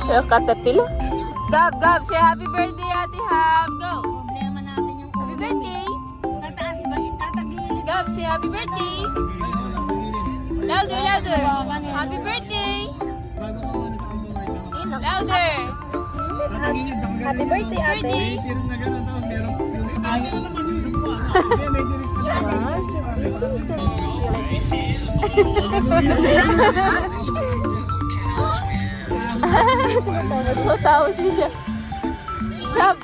Yung katapil. Gab, Gab, say happy birthday, Ate Ham. Go. Problema natin yung Happy birthday. Sa taas ba? Tatagilid. Gab, say happy birthday. Louder, louder. Happy birthday. Louder. Happy birthday, ate. Birthday. Tawa siya. Gab.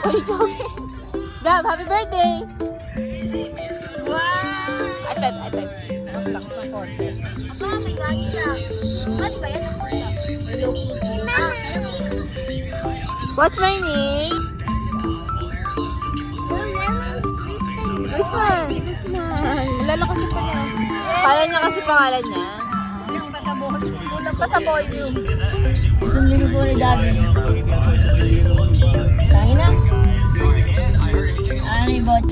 Uy, joking. Gab, happy birthday. Wow. Atad, atad. Lakas ng konti. Aba, may gagi lang. Ano ba yan? What's my name? Your name is Kristen. Usman. Lalakas pa niya. Kaya niya kasi pangalan niya. Kulang pa sa volume. Kulang pa sa volume. Isang linugo ni Daddy. Tangin na. Ano yung bot?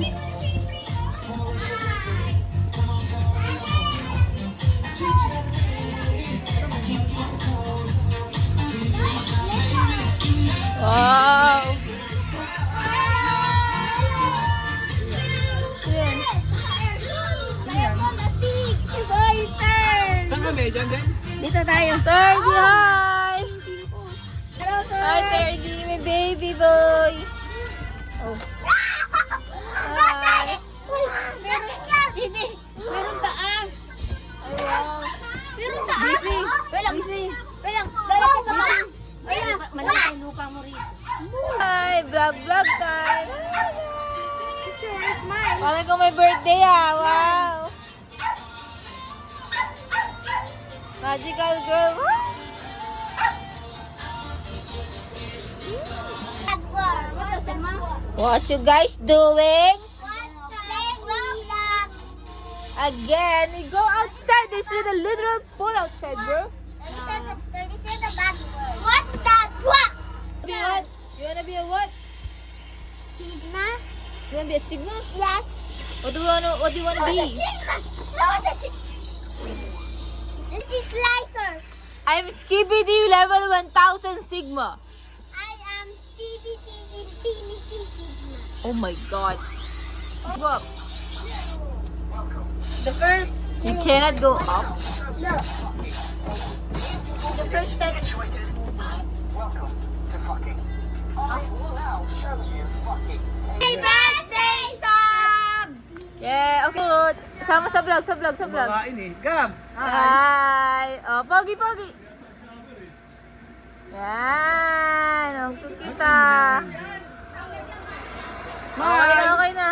Wow. Dito tayo. Ferdy, hi! Hello, sir. Hi, Ferdy, my baby boy. Oh. Hi. Hindi. Meron taas. Oh, wow. Meron taas. Busy. Walang. Busy. Walang. Dalawa ka ba? Ayan, malaki yung lupa mo rin. Hi, vlog time. Parang kung may birthday wow. Magical girl. What you guys doing? Again, we go outside. There's a literal pool outside, bro. What the what? Be what? You wanna be a what? Sigma? You wanna be a signal? Yes. What do you wanna be? Sigma. No, the Sigma. This is Slicer. I'm Skibidi level 1000 Sigma. I am CBT Infinity Sigma. Oh my god. Go up. The first, you cannot go up. No. The first step. Happy birthday, Sam! Yeah, okay. Sama sa vlog. Kumakain eh. Gab! Hi. Oh, pogi. Yan. Ang kita. Okay na.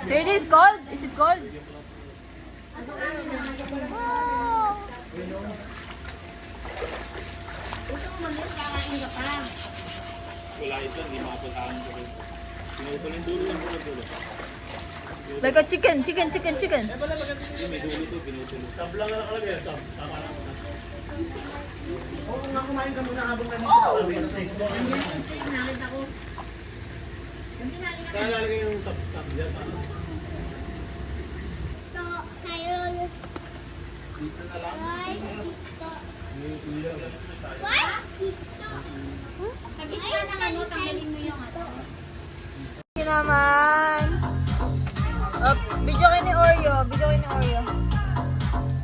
Here it is cold. Is it cold? Wow. Wala ito, hindi makapagkaan ko rin. Pinutol yung dulo yung dulo. Like a chicken. May dulo to, pinutol. Sab lang na nakalagay, sab. Tama lang. Oo nga, kumain ka muna habang nandito. Saan lalagay yung sab dyan? So, kayo. Dito na lang. Ay, dito. What? Dito. Ay, tanggalin mo yung ano. Hindi naman. Oh, video kayo ni Oreo.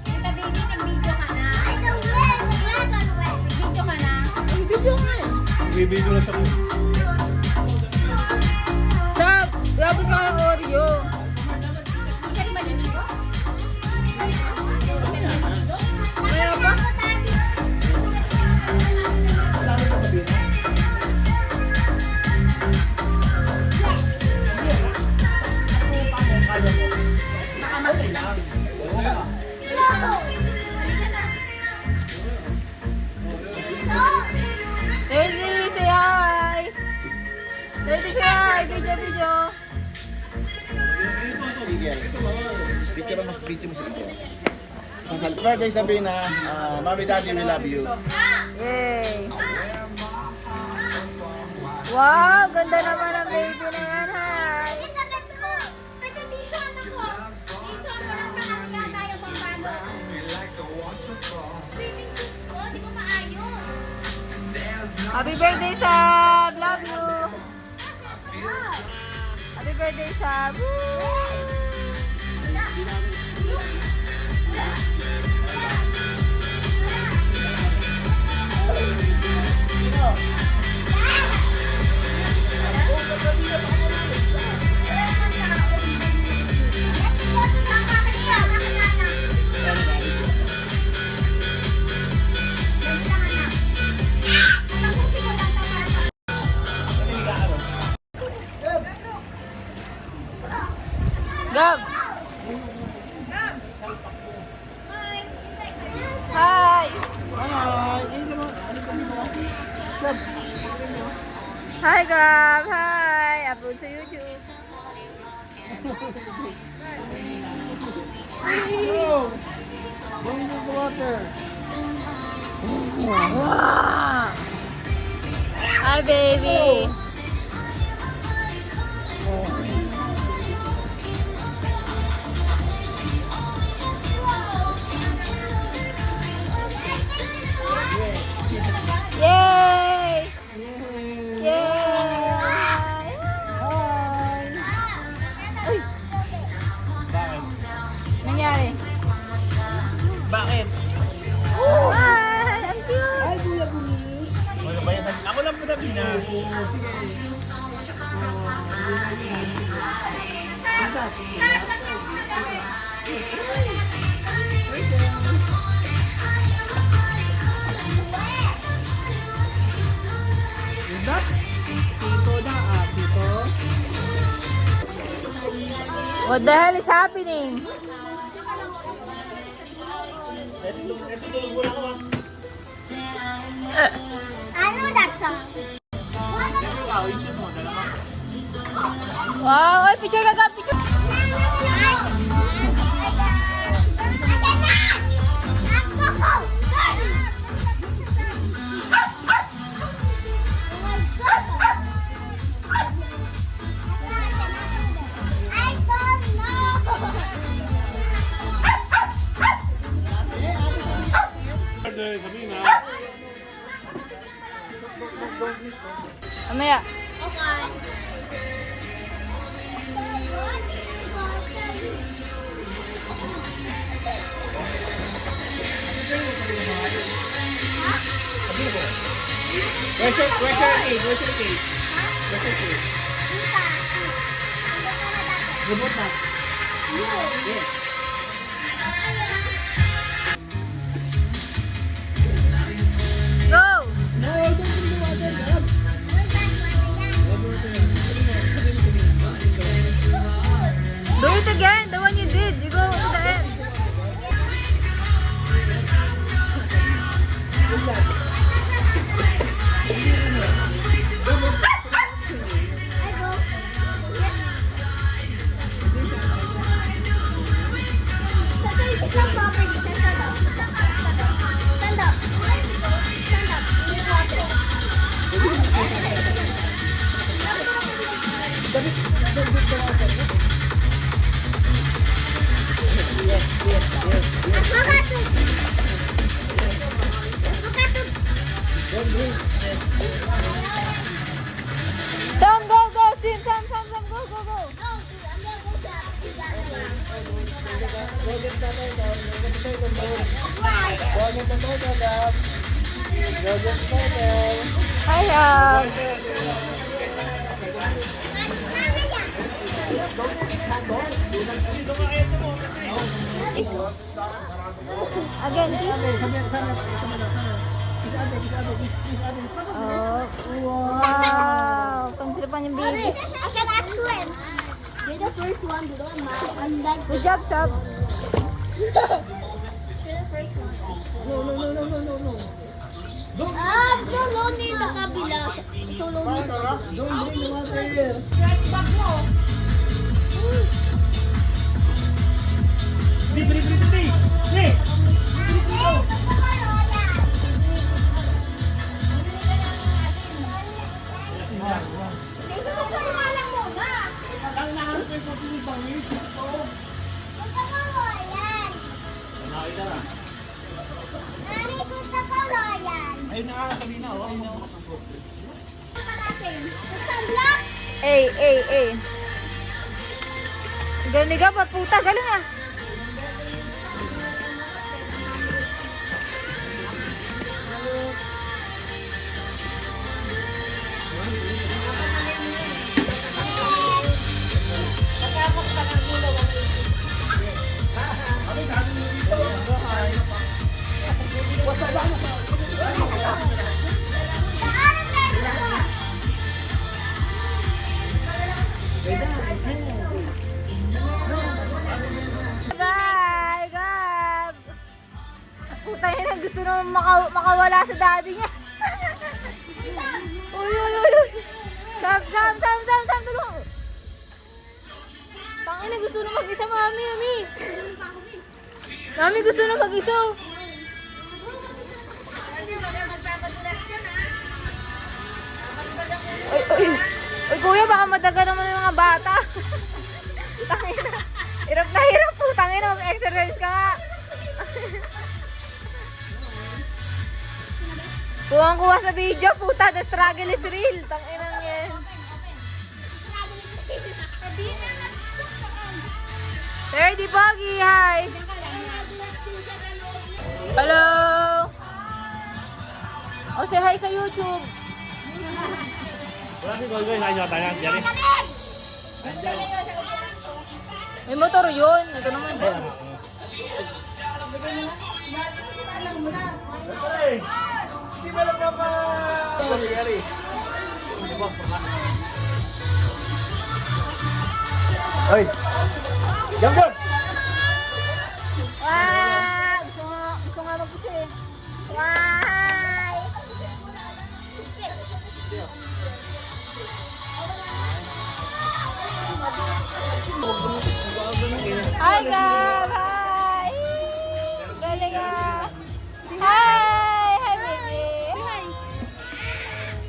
Tita baby, nag-video ka na. Ay, the well, the dragon well. Video ka na. Bibigyo lang sa ko. Stop! Grabe ka kay Oreo. Hindi ka rin maliligo? Kaya pa? Lady, say hi! Lady, say hi! Video. Eagles. Picture mo sa Eagles. Isang birthday sabihin na, Mommy Daddy, we love you. Yay! Wow! Ganda naman ang baby na yan, hi! Ito, bet ko. Pwede dito, anak ko. Dito, anak ko. Happy birthday, Sab! Love you! Happy birthday, Sab! Gab! Hi! Hi, Gab! Hi! Upload sa YouTube. Wow! Hi, baby! Yay! Yay! Uy! Nangyari? Bakit? Hi! Ang cute! Ano ba yan? Ako lang po na bina. What the hell is happening? I know that song. Wow! Ay, picture ka, Gab! Picture! Sabihin na. Mamaya. Where's your cake? Where's your cake? Where's your cake? Remote na. Yes. Go! No, don't do the water, Gab. Do it again! The one you did! You go to the end! Sam, go, go! Sam, Sam, go, go, go! Hi, again, oh, wow! Pangtripan yung baby. I cannot swim. You're the first one to do it, Ma. I'm like Good job, Sab. You're the first one. No, lonely the kabila. So lonely sa Ayun na nga, kanina, oh. Ayun na, oh. Sunblock. Eh. Galing ka pa, puta. Galing ah. Bye, God. Puta yun, gusto naman makawala sa daddy niya. Uy. Sam, tulong. Tangina, gusto na mag-isa, mami. Mami, gusto na mag-isa. Uy, kuya, baka madaga naman yung mga bata. Tangina. Hirap na hirap po. Tangina, mag-exercise ka nga. Kuwang-kuha sa video, puta. The struggle is real. Tangina yan. Ready, Pogi. Hi. Hello. Oh, say hi sa YouTube. Wala si Goy, ayaw tayo. Diyan eh. May motor yun. Ito naman. Hindi ba lang pa? Gary. Ay! Jump! Wow! Gusto nga mag-isa eh. Wow! Hi, Gab! Hi! Galing ah! Hi! Hi, baby!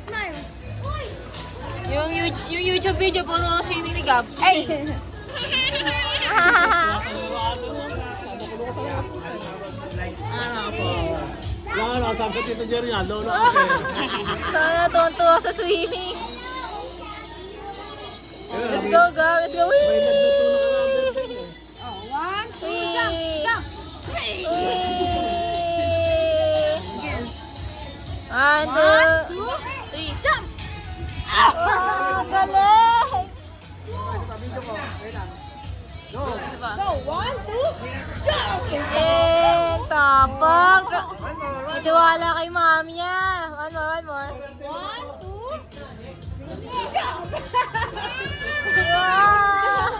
Smile. Yung YouTube video, puro swimming ni Gab. Ay! Wala, sabi ko Tito Jerry yan. Lolo. Sana tuwan-tuwa sa swimming. Let's go, Gab! Let's go! Whee! One, two, Whee! jump. Whee! 1, 2, 3, jump! Wow, galing! Go, one, two, jump. Eh, tapag! May tiwala kay mami niya. One more. One, two, jump. Wow!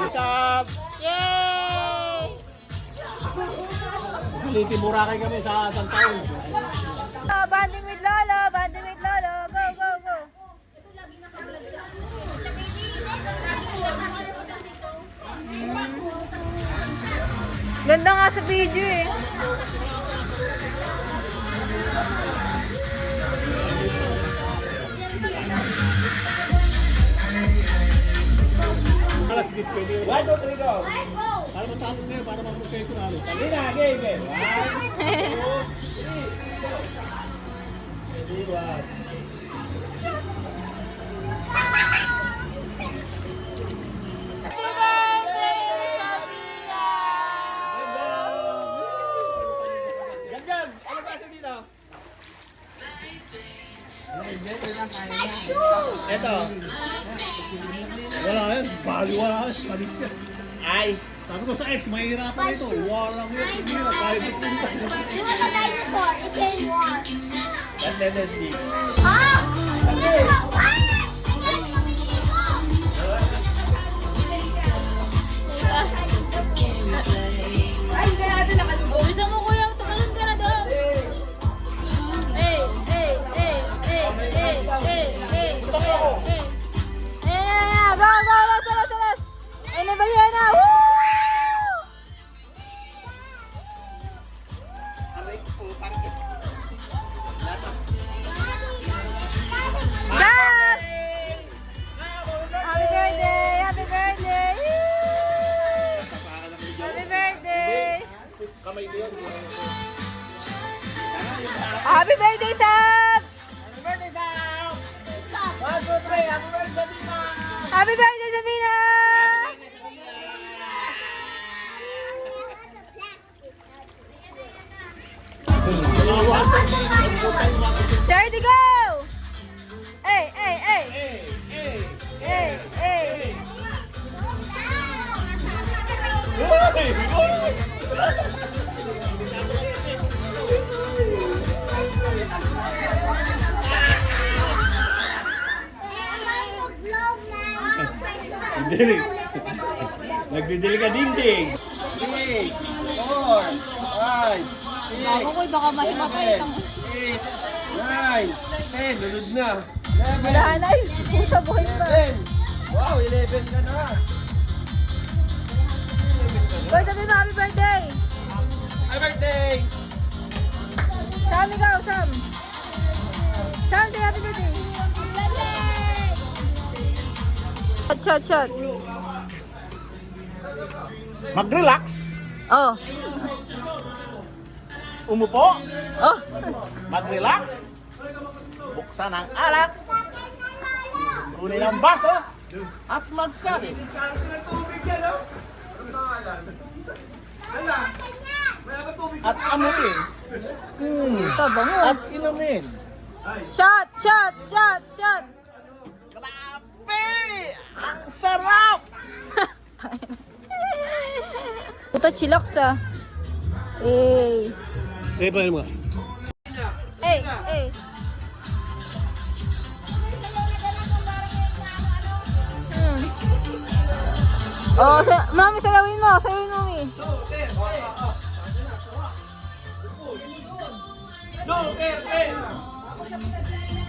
Stop! Yay! Saliti Boracay kami sa San Taon. Banding with Lolo! Go, go, go! Ganda nga sa video eh. Alas disco niyo. 1, 2, 3, go! Para matapos ngayon, para mag-professional. Hindi na, game. 1, 2, 3, go! Ganyan! Ano ba ito dito? Ito. Wala yan. Wala. Balik yan. Ay. Sabi ko sa ex, mahihirapan ito. Walang yun. Mahirap. Kahit ipunta. You want a dinosaur? It can walk. Definitely. Ah! Bisa mo kuya, tumalon ka na doon. Go, tulos. Ano ba yan na? Woo! Go! kasama ito yun. Happy birthday, Sam! Happy birthday, Sam! 1, 2, 3, happy birthday, Sabina! Happy birthday, Sabina! Dirty go! Hey, hey, hey! Hey, hey! Nagdidili ka dingding. 3, 4, 5, 6, Ako ko, baka mahimatay itong... 8, 9, 10, lulod na. Wala na eh. Pusa buhay pa. 11. Wow, 11 ka na. Boy, sabi mo happy birthday! Happy birthday! Sam, ikaw, Sam! Sam, say happy birthday! Shot, shot! Mag-relax. Oh! Umupo. Oh! Mag-relax. Buksan ang alak. Kunin ang baso. At magsabi. At amuin. Tabango! At inumin. Shot! Shot! Shot! Shot! Grabe! Ang sarap! Puta chiloks ah! Eh! Eh, paano mo? Eh! Eh! Hmm. Oh, mami, salawin mo! Salawin mo, mami! Duterte!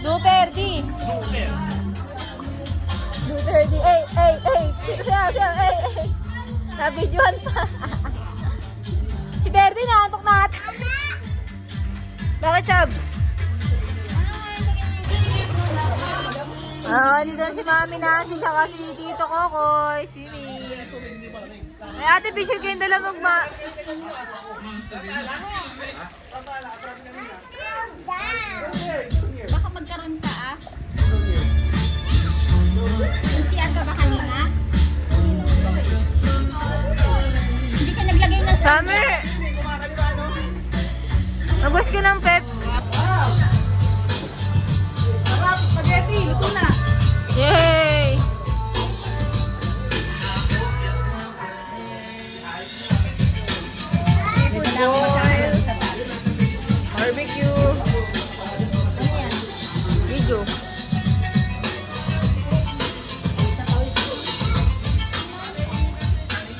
Duterte! Eh! Eh! Eh! Siya! Siya! Eh! Eh! Nabidyohan pa! Si Terdy naantok na ata! Bakit, Sab? Ah, dito na si Mami Nancy, tsaka si Tito Kokoy, si Mi. May ate Bishop kayong dala magma... Baka magkaroon ka ah. Yung CR ka ba kanina? Hindi ka naglagay ng Summer! Nabos ka ng pep. Spaghetti, ito na. Yay! Barbecue. Video.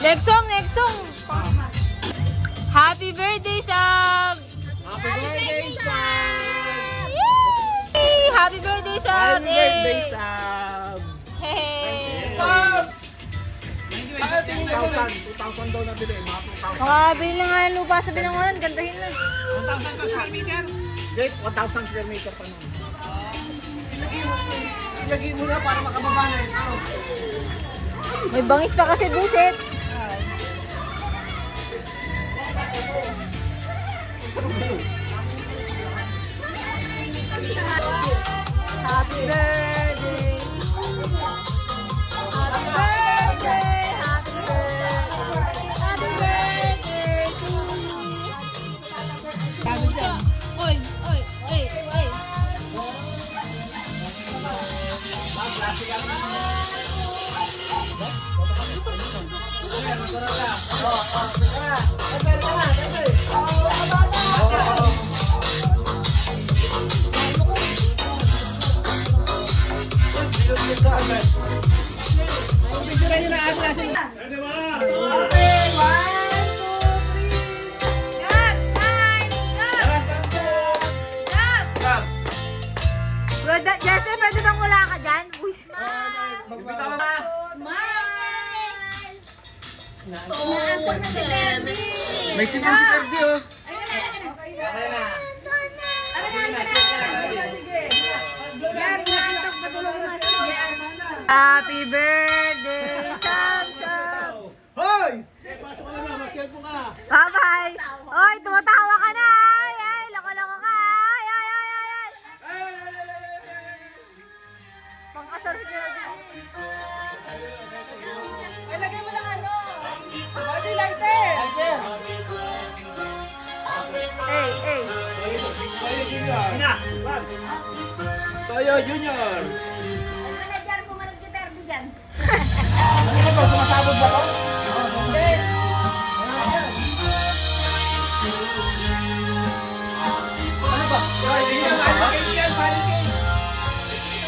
Next song, next song. Happy birthday, Sam! Happy birthday, Sam! Yay! Happy birthday, Sam! Happy birthday, Sam! Hey! Ay, tingin ko 2,000 daw nabili. Mga 2,000. Makabili na nga ng lupa sa Binangonan, gandahin na. 1,000 square meter. Jake, 1,000 square meter pa nun. Ilagay mo na para makababa na yun. May bangis pa kasi buset. Happy birthday. Happy birthday. Happy birthday. Happy birthday to you. Oy, oy, oy, oy. Jesse, pwede bang wala ka dyan? Uy, smile! Smile! May sinan si Ferdy, oh. Happy birthday, Sam Sam! Hoy! Pasok ka na, masyal po ka. Bye-bye! Oh, Ina! Wag! Toyo Junior! Manager ko malag kita dyan. Ano ba? Sumasabog ba ko? Ano ba? Kaibigan, balikin!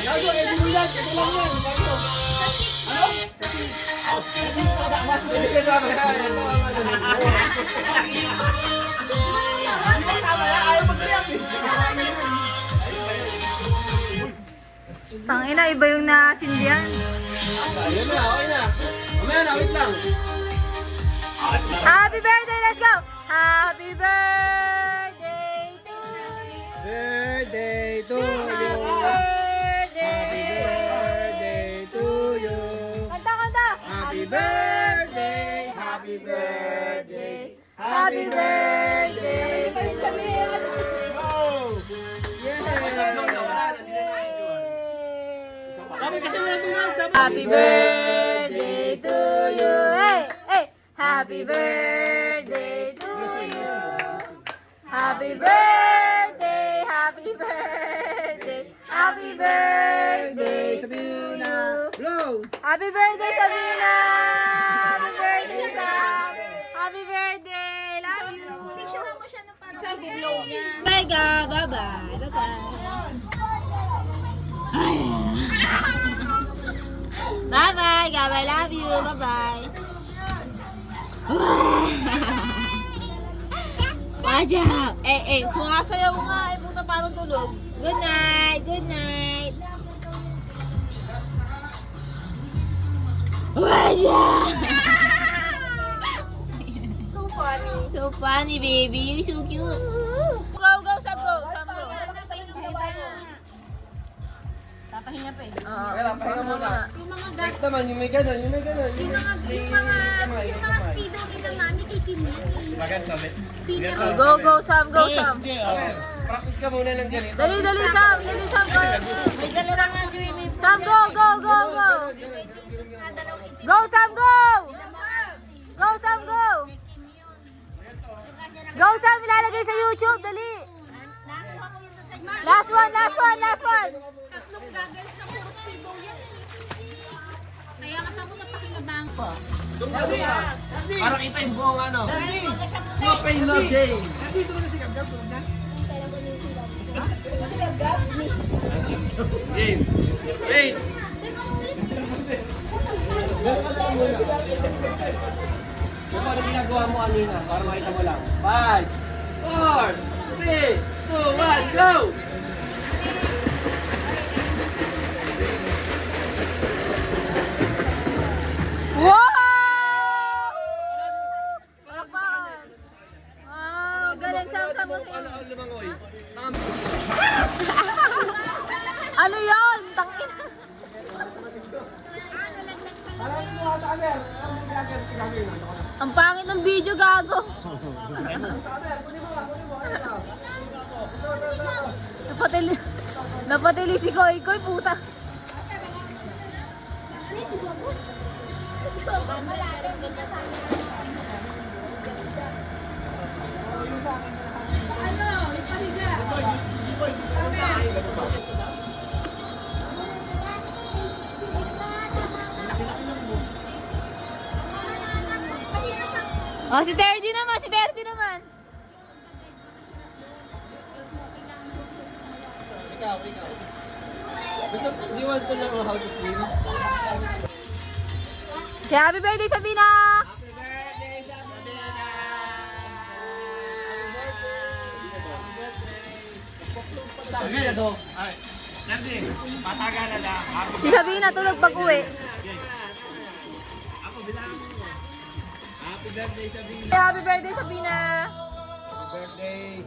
Yago, edi mo yan! Ito lang yan! Yago! Ano? Kaibigan sa akin! Ayaw mag-iyak eh! Tangina, iba yung nasindihan. Ayun na, okay na. Mamaya na, wait lang. Happy birthday, let's go! Happy birthday to you. Birthday to Happy birthday. to you. Kanta, kanta. Happy birthday, happy birthday, Happy birthday. Kami kasi wala tunog. Happy birthday to you. Hey, hey. Happy birthday to you. Happy birthday, happy birthday, happy birthday to you. Blow! Happy birthday, Sabina! Happy birthday, Sam! Happy birthday! Love you! Picture mo siya ng parang isang buglaw niya. Bye, ga! Bye-bye! Bye-bye! Bye-bye, Gab! I love you! Bye-bye! Aja! Sumasayaw nga! Puta parang tulog! Good night! Good night! Aja! So funny. So funny, baby. You're so cute. Go, go, Sam, go. Sam, go. Papahinga pa eh. Wala, pahinga muna. Yung mga Next naman, yung may ganon, yung may ganon. yung mga speedo nila mami kikinig. Senior. Go, go, Sam, go, Sam. Practice ka muna lang ganito. Dali, dali, Sam. Dali, Sam, go. May dalawa nga swimming. Sam, go, go, go, go. Go, Sam, go. Go, Sam, go. Go, Sam. Ilalagay sa YouTube. Dali. Last one, last one, last one. Tatlong goggles na puro speedo yan eh. Kaya katapos na pakingabang ko. Para kita yung buong ano. No pain, no gain. Gain. Wait. Yung ano ginagawa mo kanina, para makita mo lang. 5, 4, 3, 2, 1, go! Wow! Palakpakan. Wow, galing, Sam, Sam. Ano lumangoy? Ano yun? Tangin. Ang pangit ng video, gago. Napatili, napatili si Koy Koy, puta. Oh, si Terdy naman, si Terdy naman. Ikaw. Gusto, do you want to know how to swim? Si happy birthday, Sabina! Sabi na to. Ay, Nerdy, pataga na lang. Si Sabina tulog pag uwi. Ako, bilang mo. Happy birthday, Sabina. Si happy birthday, Sabina! Happy birthday.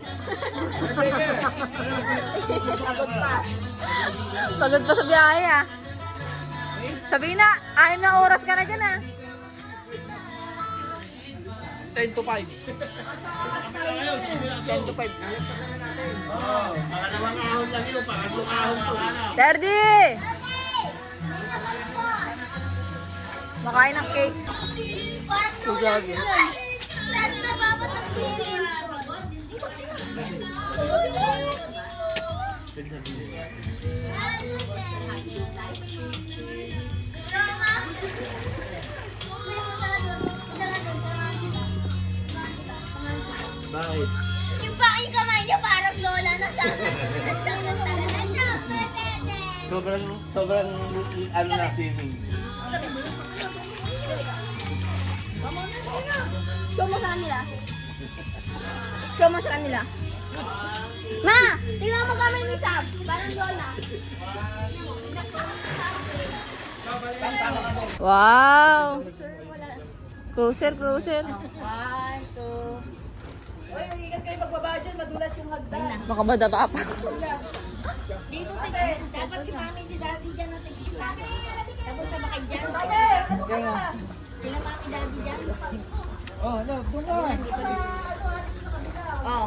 Pagod pa sa biyahe, ah. Sabina, 6 na oras ka na dyan, ah. 10 to 5. 10 to 5. Oo, pangalawang ahon lang yun. Pangatlong ahon to. Terdy! Makain ng cake. Parang na babat ang swimming pool. Bakit? Yung kamay niya parang lola na sa Sobrang ano na swimming. Show mo sa kanila. Show mo sa kanila. Ma! Tingnan mo kami ni Sab. Parang lola. Wow! Closer, closer. 1, 2. Uy, ingat kayo magbaba dyan, madulas yung hagdan. Baka madapa pa. Dito si dapat si mami si daddy dyan ang tigisa. Tapos na kayo dyan. Sila mami daddy dyan. Oh, no, doon ka. Oh.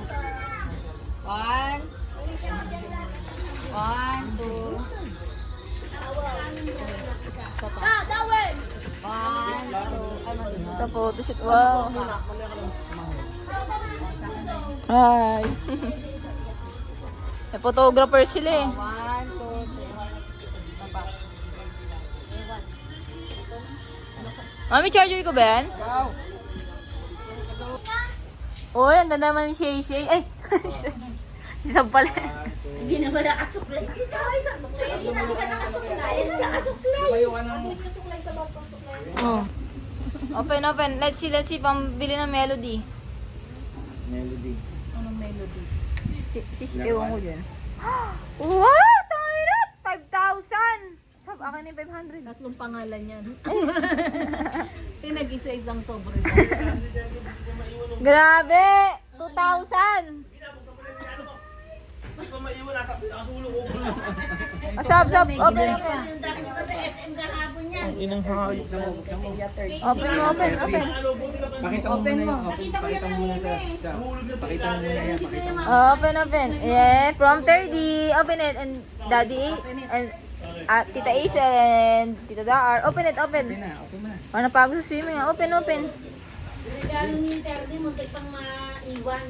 1. 1, 2. Dawel! 1, 2. Sa photoshoot. Wow. Hi. May photographer sila eh. 1, 2, 3. Mami, charger ko ba yan? Uy, ang ganda naman ni Shay Shay. Ay! Isang pala. Hindi na ba nakasuklay? Si Saway sa hindi na ba nakasuklay? Nakasuklay. Tumayo ka ng... Oh. Open, open. Let's see. Pambili ng melody. Melody. Ewan ko dyan. What? Tangirat! 5,000! Sab, akin ni 500. Tatlong pangalan yan. Pinag-isa-isang sobre. Grabe! 2,000! Sab, open. Yung dami niyo pa sa SM kahapon yan. Inang hayop sa mo. Open. Pakita mo muna yung pakita mo muna sa pakita mo muna yan, pakita mo. Open. Yeah, from 30. Open it. And Daddy A. And Tita Ace and Tita Dar. Open it. Okay na, okay na. Ano napagod sa swimming? Open. Regalo ni Terdy, muntik pang maiwan.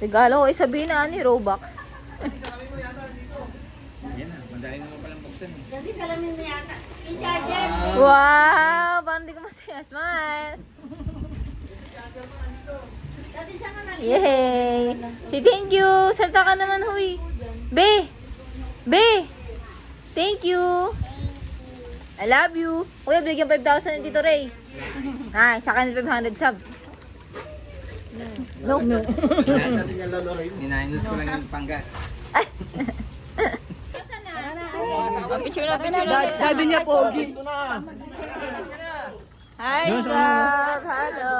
Regalo ko sabihin na ni Robux. Yan na, madali naman palang buksan eh. Terdy, salamin mo yata. Yung charger. Wow! Parang di ko masaya. Smile! Terdy, saan ka na? Yay! Say thank you! Salta ka naman, huy! Be! Thank you! I love you! Kuya, bigyan 5,000 ng Tito Ray. Ay, sa akin 500 sub. No. Ninainos ko lang yung panggas. Picture na. Daddy niya pogi. Hi, Gab! Hello!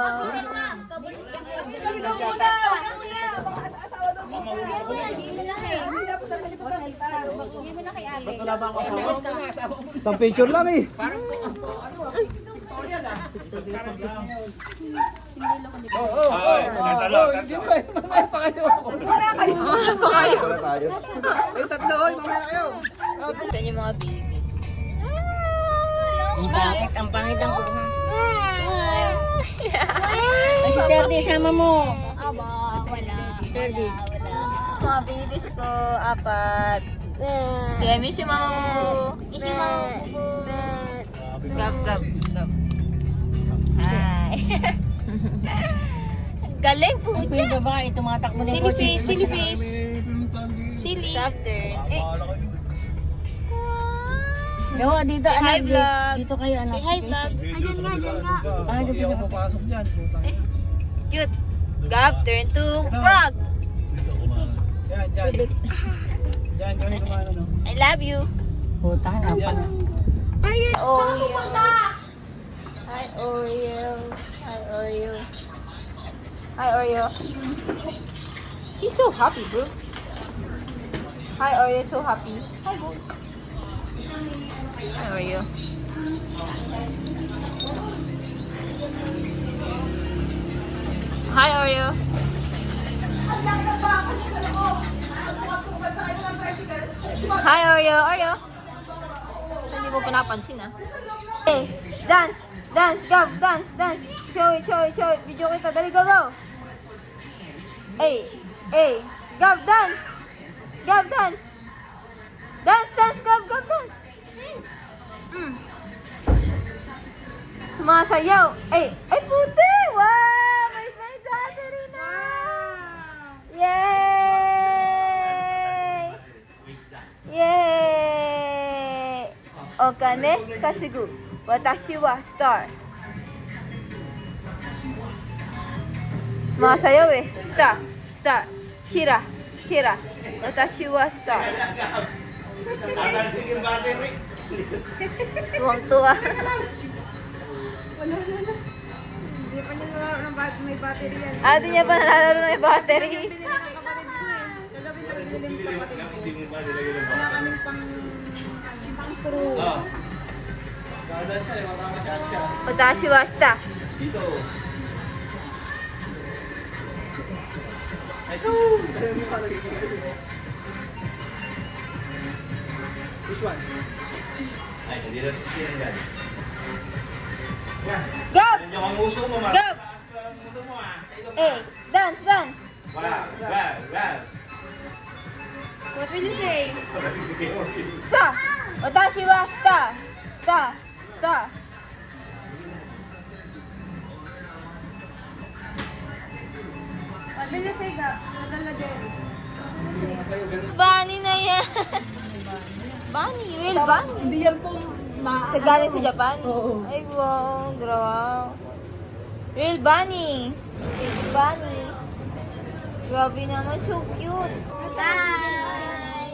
Isang picture lang eh. Hindi pa, mamaya pa kayo. Wala tayo. Ay, tatlo, oy, mamaya kayo. Saan yung mga babies? Ang pangit ang kuha. Ay, si Terdy, sama mo. Wala. Mga babies ko, 4. Si Emmy, si Mama Bubu. Isi mo, bubu. Gab. Hi. Galing po. Yung babae, tumatakbo na yung kotse. Silly face. Stop turn. Yo, dito, Say hi, vlog. Dito kayo, anak. Say hi, vlog. Andyan nga. Ay, dito sa Papasok dyan. Cute. Gab, turn to frog. Yan. Yan, gawin ko ano. I love you. puta, napal. Oreo. Hi, Oreo. Hi, Oreo. He's so happy, bro. Hi, Oreo. So happy. Hi, bro. Hi, Oreo. Hi, Oreo. Hi, Oreo. Hindi mo pinapansin, ah. Hey, dance. Go, dance. Show it. Video kita. Dali, go. Hey, Gab, dance! Gab, dance! Dance, Gab, dance! Sumasayaw! Ay, puti! Wow! May battery na! Yay! Yay! Okane kasigu. Watashi wa star. Sumasayaw eh. Star. Kira. Watashi wa star. Tuwang-tuwa. Hindi pa niya nalaro ng may battery yan. Di niya pa nalalaro na may battery. Binili ng kapatid ko eh. Kagabi na binili ng kapatid ko. Wala kaming pang screw. Dadal siya, matama-chat siya. Watashi wa star. Dito. Which one? Ay, hindi na siya yan. Yan. Gab! Yan yung ang uso mo, ma. Gab! Ang uso mo, ah. Dance! Wow. What will you say? Star! Watashi wa star. What will you say, Gab? Nadala din. Bunny na yan. Bunny, real bunny. Hindi yan po Sa galing sa Japan? Ay, wow, grabe. Real bunny. Grabe naman, so cute. Bye!